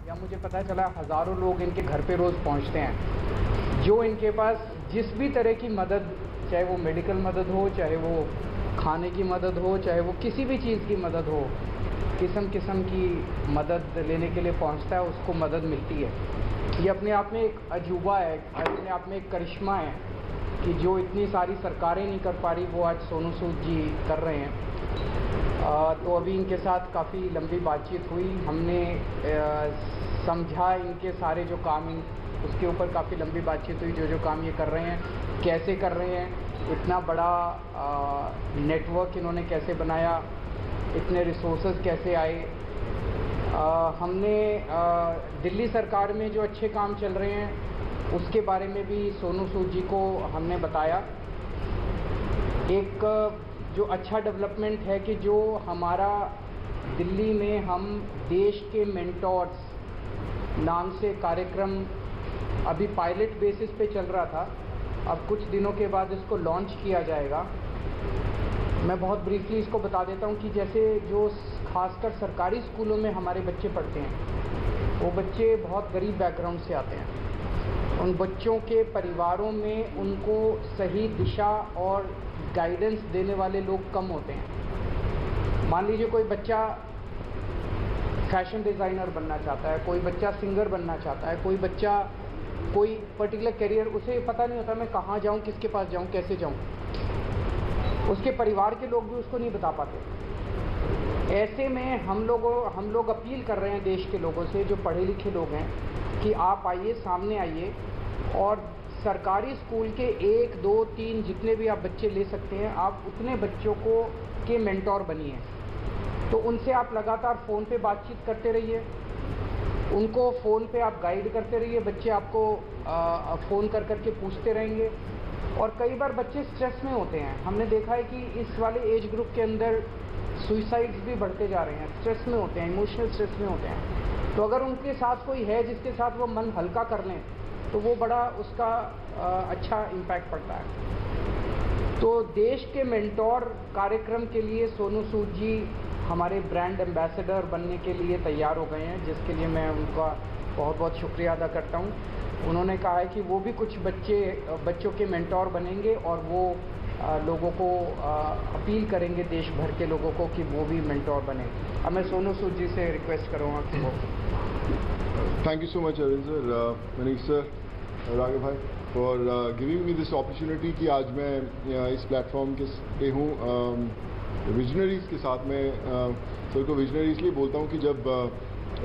या मुझे पता चला हज़ारों लोग इनके घर पे रोज़ पहुंचते हैं, जो इनके पास जिस भी तरह की मदद, चाहे वो मेडिकल मदद हो, चाहे वो खाने की मदद हो, चाहे वो किसी भी चीज़ की मदद हो, किस्म किस्म की मदद लेने के लिए पहुंचता है, उसको मदद मिलती है। ये अपने आप में एक अजूबा है, अपने आप में एक करिश्मा है कि जो इतनी सारी सरकारें नहीं कर पा रही वो आज सोनू सूद जी कर रहे हैं। तो अभी इनके साथ काफ़ी लंबी बातचीत हुई, हमने समझा इनके सारे जो काम उसके ऊपर काफ़ी लंबी बातचीत हुई, जो काम ये कर रहे हैं कैसे कर रहे हैं, इतना बड़ा नेटवर्क इन्होंने कैसे बनाया, इतने रिसोर्सेज कैसे आए। हमने दिल्ली सरकार में जो अच्छे काम चल रहे हैं उसके बारे में भी सोनू सूद जी को हमने बताया। एक जो अच्छा डेवलपमेंट है कि जो हमारा दिल्ली में हम देश के मेंटोर्स नाम से कार्यक्रम अभी पायलट बेसिस पे चल रहा था, अब कुछ दिनों के बाद इसको लॉन्च किया जाएगा। मैं बहुत ब्रीफली इसको बता देता हूँ कि जैसे जो खासकर सरकारी स्कूलों में हमारे बच्चे पढ़ते हैं, वो बच्चे बहुत गरीब बैकग्राउंड से आते हैं। उन बच्चों के परिवारों में उनको सही दिशा और गाइडेंस देने वाले लोग कम होते हैं। मान लीजिए कोई बच्चा फैशन डिज़ाइनर बनना चाहता है, कोई बच्चा सिंगर बनना चाहता है, कोई बच्चा कोई पर्टिकुलर करियर, उसे पता नहीं होता मैं कहाँ जाऊँ, किसके पास जाऊँ, कैसे जाऊँ। उसके परिवार के लोग भी उसको नहीं बता पाते। ऐसे में हम लोग अपील कर रहे हैं देश के लोगों से, जो पढ़े लिखे लोग हैं, कि आप आइए, सामने आइए और सरकारी स्कूल के 1, 2, 3 जितने भी आप बच्चे ले सकते हैं, आप उतने बच्चों को के मेंटोर बनिए। तो उनसे आप लगातार फ़ोन पे बातचीत करते रहिए, उनको फ़ोन पे आप गाइड करते रहिए, बच्चे आपको फ़ोन कर के पूछते रहेंगे। और कई बार बच्चे स्ट्रेस में होते हैं, हमने देखा है कि इस वाले एज ग्रुप के अंदर सुइसाइड्स भी बढ़ते जा रहे हैं, स्ट्रेस में होते हैं, इमोशनल स्ट्रेस में होते हैं। तो अगर उनके साथ कोई है जिसके साथ वो मन हल्का कर लें तो वो बड़ा उसका अच्छा इम्पैक्ट पड़ता है। तो देश के मेंटोर कार्यक्रम के लिए सोनू सूद जी हमारे ब्रांड एम्बेसडर बनने के लिए तैयार हो गए हैं, जिसके लिए मैं उनका बहुत बहुत शुक्रिया अदा करता हूँ। उन्होंने कहा है कि वो भी कुछ बच्चों के मेंटोर बनेंगे और वो लोगों को अपील करेंगे, देश भर के लोगों को, कि वो भी मेंटोर बने। अब मैं सोनू सूद जी से रिक्वेस्ट करूँगा कि वो। Thank you so much Arvind sir, Manish sir, Raghav भाई, for giving me this opportunity कि आज मैं इस प्लेटफॉर्म के पे हूँ विजनरीज़ के साथ में। सर को विजनरी इसलिए बोलता हूँ कि जब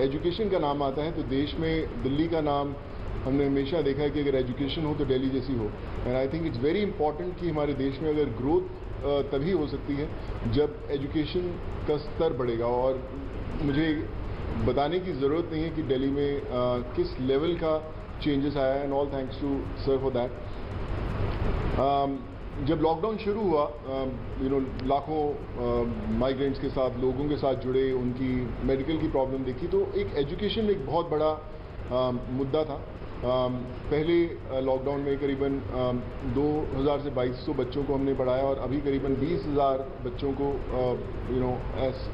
एजुकेशन का नाम आता है तो देश में दिल्ली का नाम हमने हमेशा देखा है कि अगर एजुकेशन हो तो दिल्ली जैसी हो। And I think it's very important कि हमारे देश में अगर ग्रोथ तभी हो सकती है जब एजुकेशन का स्तर बढ़ेगा। और मुझे बताने की ज़रूरत नहीं है कि दिल्ली में किस लेवल का चेंजेस आया है, and all thanks to sir for that. जब लॉकडाउन शुरू हुआ, लाखों माइग्रेंट्स के साथ, लोगों के साथ जुड़े, उनकी मेडिकल की प्रॉब्लम देखी, तो एक एजुकेशन एक बहुत बड़ा मुद्दा था। पहले लॉकडाउन में करीबन 2000 से 2200 बच्चों को हमने पढ़ाया और अभी करीबन 20,000 बच्चों को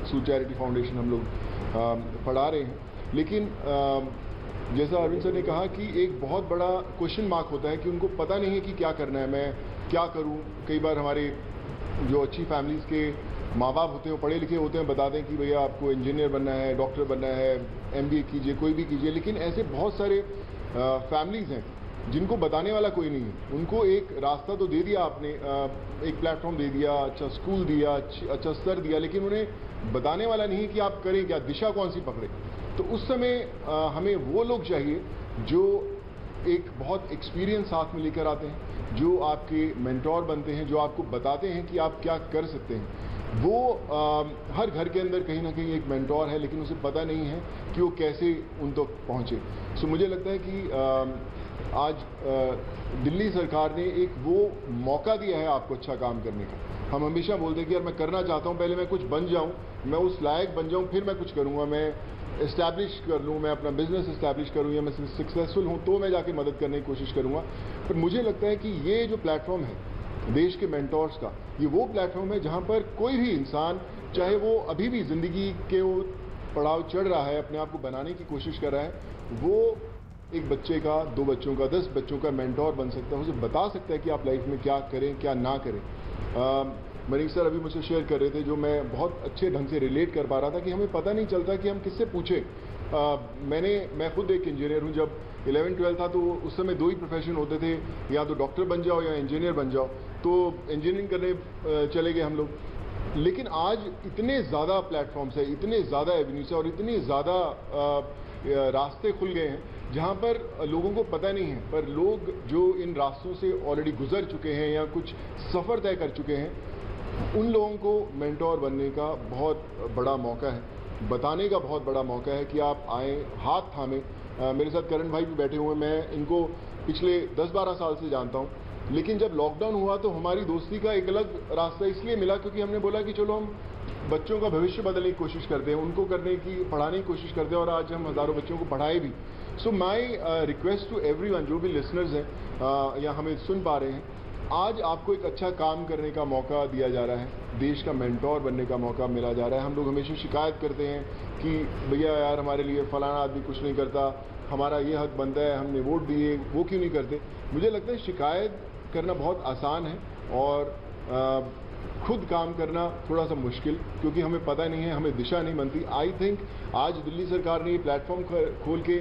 सूद चैरिटी फाउंडेशन हम लोग पढ़ा रहे हैं। लेकिन जैसा अरविंद सर ने कहा कि एक बहुत बड़ा क्वेश्चन मार्क होता है कि उनको पता नहीं है कि क्या करना है, मैं क्या करूं। कई बार हमारे जो अच्छी फैमिलीज़ के माँ बाप होते हैं, पढ़े लिखे होते हैं, बताते हैं कि भैया आपको इंजीनियर बनना है, डॉक्टर बनना है, MBA कीजिए, कोई भी कीजिए। लेकिन ऐसे बहुत सारे फैमिलीज़ हैं जिनको बताने वाला कोई नहीं है। उनको एक रास्ता तो दे दिया आपने, एक प्लेटफॉर्म दे दिया, अच्छा स्कूल दिया, अच्छा स्तर दिया, लेकिन उन्हें बताने वाला नहीं कि आप करें क्या, दिशा कौन सी पकड़े। तो उस समय हमें वो लोग चाहिए जो एक बहुत एक्सपीरियंस साथ में लेकर आते हैं, जो आपके मेंटोर बनते हैं, जो आपको बताते हैं कि आप क्या कर सकते हैं। वो हर घर के अंदर कहीं ना कहीं एक मेंटोर है, लेकिन उसे पता नहीं है कि वो कैसे उन तक पहुँचे। सो मुझे लगता है कि आज दिल्ली सरकार ने एक वो मौका दिया है आपको अच्छा काम करने का। हम हमेशा बोलते हैं कि यार मैं करना चाहता हूँ, पहले मैं कुछ बन जाऊँ, मैं उस लायक बन जाऊँ, फिर मैं कुछ करूँगा, मैं इस्टेब्लिश कर लूँ, मैं अपना बिजनेस इस्टेब्लिश करूँ, या मैं सक्सेसफुल हूँ तो मैं जाके मदद करने की कोशिश करूँगा। पर मुझे लगता है कि ये जो प्लेटफॉर्म है देश के मेंटोर्स का, ये वो प्लेटफॉर्म है जहाँ पर कोई भी इंसान, चाहे वो अभी भी ज़िंदगी के वो पड़ाव चढ़ रहा है, अपने आप को बनाने की कोशिश कर रहा है, वो एक बच्चे का, 2 बच्चों का, 10 बच्चों का मेंटोर बन सकता है, उसे बता सकता है कि आप लाइफ में क्या करें क्या ना करें। मनीष सर अभी मुझसे शेयर कर रहे थे, जो मैं बहुत अच्छे ढंग से रिलेट कर पा रहा था कि हमें पता नहीं चलता कि हम किससे पूछें। मैं खुद एक इंजीनियर हूँ। जब 11-12 था तो उस समय 2 ही प्रोफेशन होते थे, या तो डॉक्टर बन जाओ या इंजीनियर बन जाओ, तो इंजीनियरिंग करने चले गए हम लोग। लेकिन आज इतने ज़्यादा प्लेटफॉर्म्स है, इतने ज़्यादा एवेन्यूज है और इतने ज़्यादा रास्ते खुल गए हैं जहाँ पर लोगों को पता नहीं है, पर लोग जो इन रास्तों से ऑलरेडी गुजर चुके हैं या कुछ सफ़र तय कर चुके हैं, उन लोगों को मेंटोर बनने का बहुत बड़ा मौका है, बताने का बहुत बड़ा मौका है कि आप आएँ, हाथ थामें। मेरे साथ करण भाई भी बैठे हुए हैं, मैं इनको पिछले 10-12 साल से जानता हूँ, लेकिन जब लॉकडाउन हुआ तो हमारी दोस्ती का एक अलग रास्ता इसलिए मिला क्योंकि हमने बोला कि चलो हम बच्चों का भविष्य बदलने की कोशिश करते हैं, उनको पढ़ाने की कोशिश करते हैं, और आज हम हज़ारों बच्चों को पढ़ाए भी। सो माई रिक्वेस्ट टू एवरीवन, जो भी लिसनर्स हैं या हमें सुन पा रहे हैं, आज आपको एक अच्छा काम करने का मौका दिया जा रहा है, देश का मेंटोर बनने का मौका मिला जा रहा है। हम लोग हमेशा शिकायत करते हैं कि भैया यार हमारे लिए फलाना आदमी कुछ नहीं करता, हमारा ये हक बनता है, हमने वोट दिए, वो क्यों नहीं करते। मुझे लगता है शिकायत करना बहुत आसान है और खुद काम करना थोड़ा सा मुश्किल, क्योंकि हमें पता नहीं है, हमें दिशा नहीं बनती। आई थिंक आज दिल्ली सरकार ने ये प्लेटफॉर्म खोल के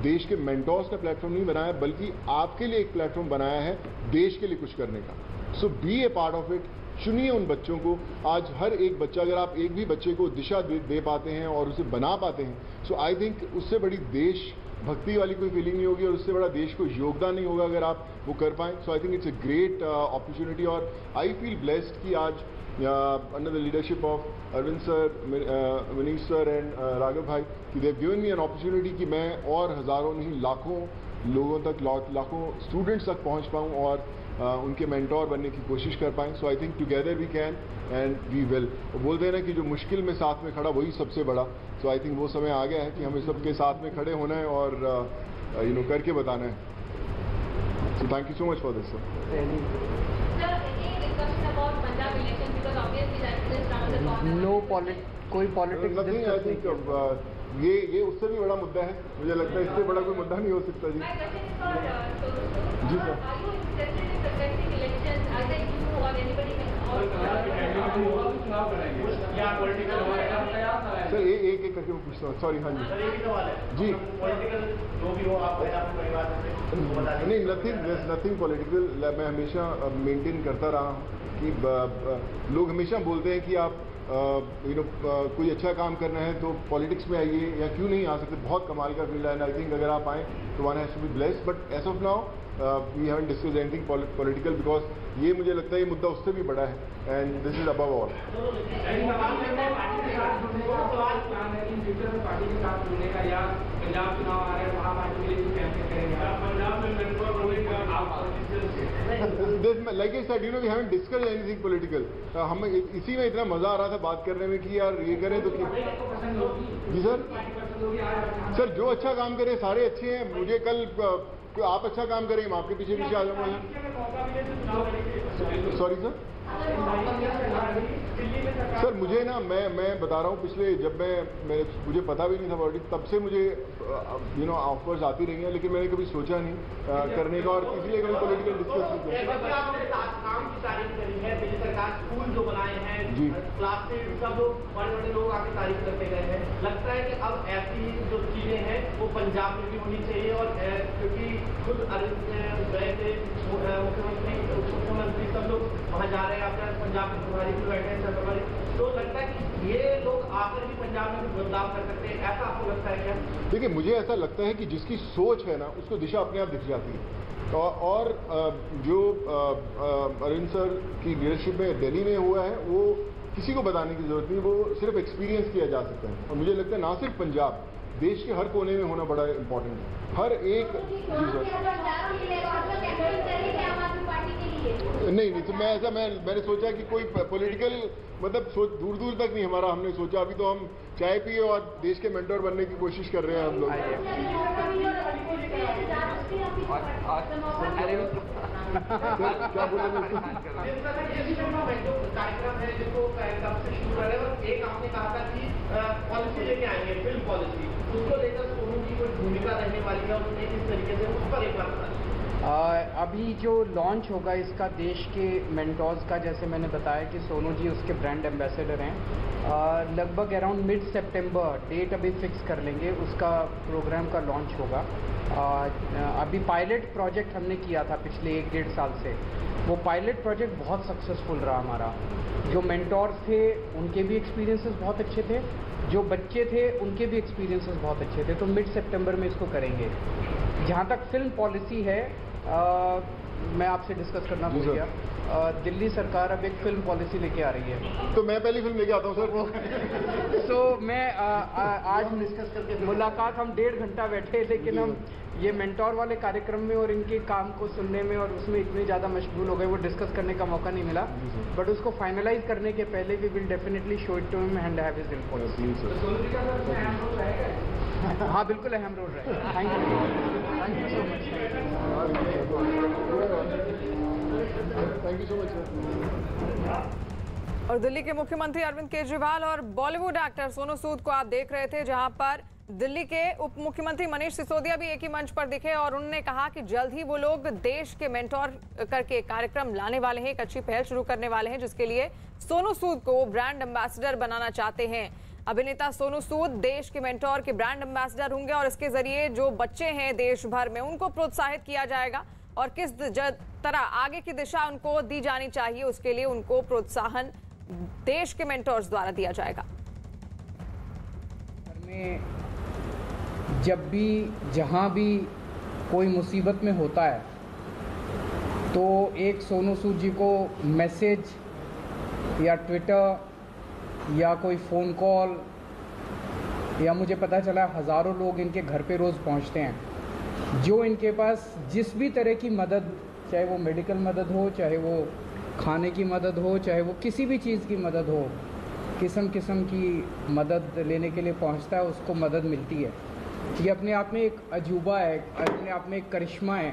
देश के मेंटोर्स का प्लेटफॉर्म नहीं बनाया, बल्कि आपके लिए एक प्लेटफॉर्म बनाया है देश के लिए कुछ करने का। So be a part of it. चुनिए उन बच्चों को। आज हर एक बच्चा, अगर आप एक भी बच्चे को दिशा दे पाते हैं और उसे बना पाते हैं, सो आई थिंक उससे बड़ी देश भक्ति वाली कोई फीलिंग नहीं होगी और उससे बड़ा देश को योगदान नहीं होगा अगर आप वो कर पाएँ। So I think it's a great opportunity और आई फील ब्लेस्ड कि आज under the leadership of Arvind sir, Manish sir and Raghav bhai, कि they've given me an opportunity कि मैं और हज़ारों नहीं लाखों लोगों तक, लाखों स्टूडेंट्स तक पहुंच पाऊं और उनके मेंटोर बनने की कोशिश कर पाएं। So I think together we can and we will. बोलते हैं ना कि जो मुश्किल में साथ में खड़ा वही सबसे बड़ा। सो आई थिंक वो समय आ गया है कि हमें सबके साथ में खड़े होना है और करके बताना है। So thank you so much for this sir. कोई पॉलिटिक्स नथिंग। आई थिंक ये उससे भी बड़ा मुद्दा है, मुझे लगता है इससे बड़ा कोई मुद्दा नहीं हो सकता। जी जी सर। सर एक करके मैं पूछता हूँ, सॉरी। हाँ जी नहीं, नथिंग पॉलिटिकल। मैं हमेशा मेंटेन करता रहा हूँ कि लोग हमेशा बोलते हैं कि आप कोई अच्छा काम करना है तो पॉलिटिक्स में आइए, या क्यों नहीं आ सकते। बहुत कमाल का फील्ड है एंड आई थिंक अगर आप आएँ तो one has to be blessed. But as of now we haven't discussed anything political, because ये मुझे लगता है ये मुद्दा उससे भी बड़ा है and this is above all. Like I said, we haven't discussed anything political. हमें इसी में इतना मजा आ रहा था बात करने में कि यार ये करें तो जी सर जो अच्छा काम करे सारे अच्छे हैं। मुझे कल आप अच्छा काम करें, मैं आपके पीछे आ जाऊंगा। सॉरी सर मुझे ना मैं बता रहा हूँ, पिछले जब मुझे पता भी नहीं था पॉलिटिक्स, तब से मुझे ऑफर्स आती रही हैं, लेकिन मैंने कभी सोचा नहीं करने का और इसलिए कभी पॉलिटिकल डिस्कस नहीं किया। काम की तारीफ करी है, दिल्ली सरकार स्कूल जो बनाए हैं, क्लास से सब लोग बड़े लोग आके तारीफ करते गए हैं। लगता है कि अब ऐसी जो चीजें हैं वो पंजाब में भी होनी चाहिए, और क्योंकि खुद अरविंद गए थे, मुख्यमंत्री सब लोग वहाँ जा रहे हैं, अपने पंजाब में प्रभारी भी बैठे हैं, तो लगता है कि ये लोग आकर भी पंजाब में भी बदलाव कर सकते हैं, ऐसा आपको लगता है क्या? देखिए मुझे ऐसा लगता है कि जिसकी सोच है ना उसको दिशा अपने आप दिख जाती है। और जो अरविंद सर की लीडरशिप में दिल्ली में हुआ है वो किसी को बताने की जरूरत नहीं, वो सिर्फ एक्सपीरियंस किया जा सकता है। और मुझे लगता है ना सिर्फ पंजाब, देश के हर कोने में होना बड़ा इंपॉर्टेंट है। हर एक नहीं तो मैंने सोचा कि कोई पॉलिटिकल मतलब दूर दूर तक नहीं हमारा हमने सोचा। अभी तो हम चाय पिए और देश के मेंटोर बनने की कोशिश कर रहे हैं हम लोग। क्या बोले कार्यक्रम है जिसको कब से शुरू कर रहे हैं, और एक आपने कहा था कि पॉलिसी लेके आएंगे, फिल्म पॉलिसी, उसको लेकर सोनू की कोई भूमिका रहने वाली है, उसने किस तरीके से उस पर एक बार बता दीजिए। अभी जो लॉन्च होगा इसका देश के मेंटोर्स का, जैसे मैंने बताया कि सोनू जी उसके ब्रांड एम्बेसडर हैं, लगभग अराउंड मिड सितंबर डेट अभी फिक्स कर लेंगे, उसका प्रोग्राम का लॉन्च होगा। अभी पायलट प्रोजेक्ट हमने किया था पिछले 1-1.5 साल से, वो पायलट प्रोजेक्ट बहुत सक्सेसफुल रहा हमारा। जो मेंटोर्स थे उनके भी एक्सपीरियंसेस बहुत अच्छे थे, जो बच्चे थे उनके भी एक्सपीरियंसेस बहुत अच्छे थे, तो मिड सितंबर में इसको करेंगे। जहाँ तक फिल्म पॉलिसी है, मैं आपसे डिस्कस करना भूल गया, दिल्ली सरकार अब एक फिल्म पॉलिसी लेके आ रही है। तो मैं पहली फिल्म लेके आता हूँ सर वो। तो मैं आज डिस्कस करके मुलाकात हम 1.5 घंटा बैठे, लेकिन हम ये मेंटोर वाले कार्यक्रम में और इनके काम को सुनने में और उसमें इतने ज़्यादा मशगूल हो गए, वो डिस्कस करने का मौका नहीं मिला। बट उसको फाइनलाइज करने के पहले we will definitely show it to him and have his input. हाँ बिल्कुल अहम रोल रहेगा। Thank you so much. Thank you so much sir. और दिल्ली के मुख्यमंत्री अरविंद केजरीवाल और बॉलीवुड एक्टर सोनू सूद को आप देख रहे थे, जहां पर दिल्ली के उप मुख्यमंत्री मनीष सिसोदिया भी एक ही मंच पर दिखे और उन्होंने कहा कि जल्द ही वो लोग देश के मेंटोर करके कार्यक्रम लाने वाले हैं, एक अच्छी पहल शुरू करने वाले हैं, जिसके लिए सोनू सूद को ब्रांड एम्बेसडर बनाना चाहते हैं। अभिनेता सोनू सूद देश के मेंटोर के ब्रांड एम्बेसडर होंगे और इसके जरिए जो बच्चे हैं देश भर में उनको प्रोत्साहित किया जाएगा और किस तरह आगे की दिशा उनको दी जानी चाहिए, उसके लिए उनको प्रोत्साहन देश के मेंटोर्स द्वारा दिया जाएगा। जब भी जहां भी कोई मुसीबत में होता है तो एक सोनू सूद जी को मैसेज या ट्विटर या कोई फ़ोन कॉल या मुझे पता चला हज़ारों लोग इनके घर पे रोज़ पहुंचते हैं, जो इनके पास जिस भी तरह की मदद, चाहे वो मेडिकल मदद हो, चाहे वो खाने की मदद हो, चाहे वो किसी भी चीज़ की मदद हो, किस्म किस्म की मदद लेने के लिए पहुंचता है, उसको मदद मिलती है। ये अपने आप में एक अजूबा है, अपने आप में एक करिश्मा है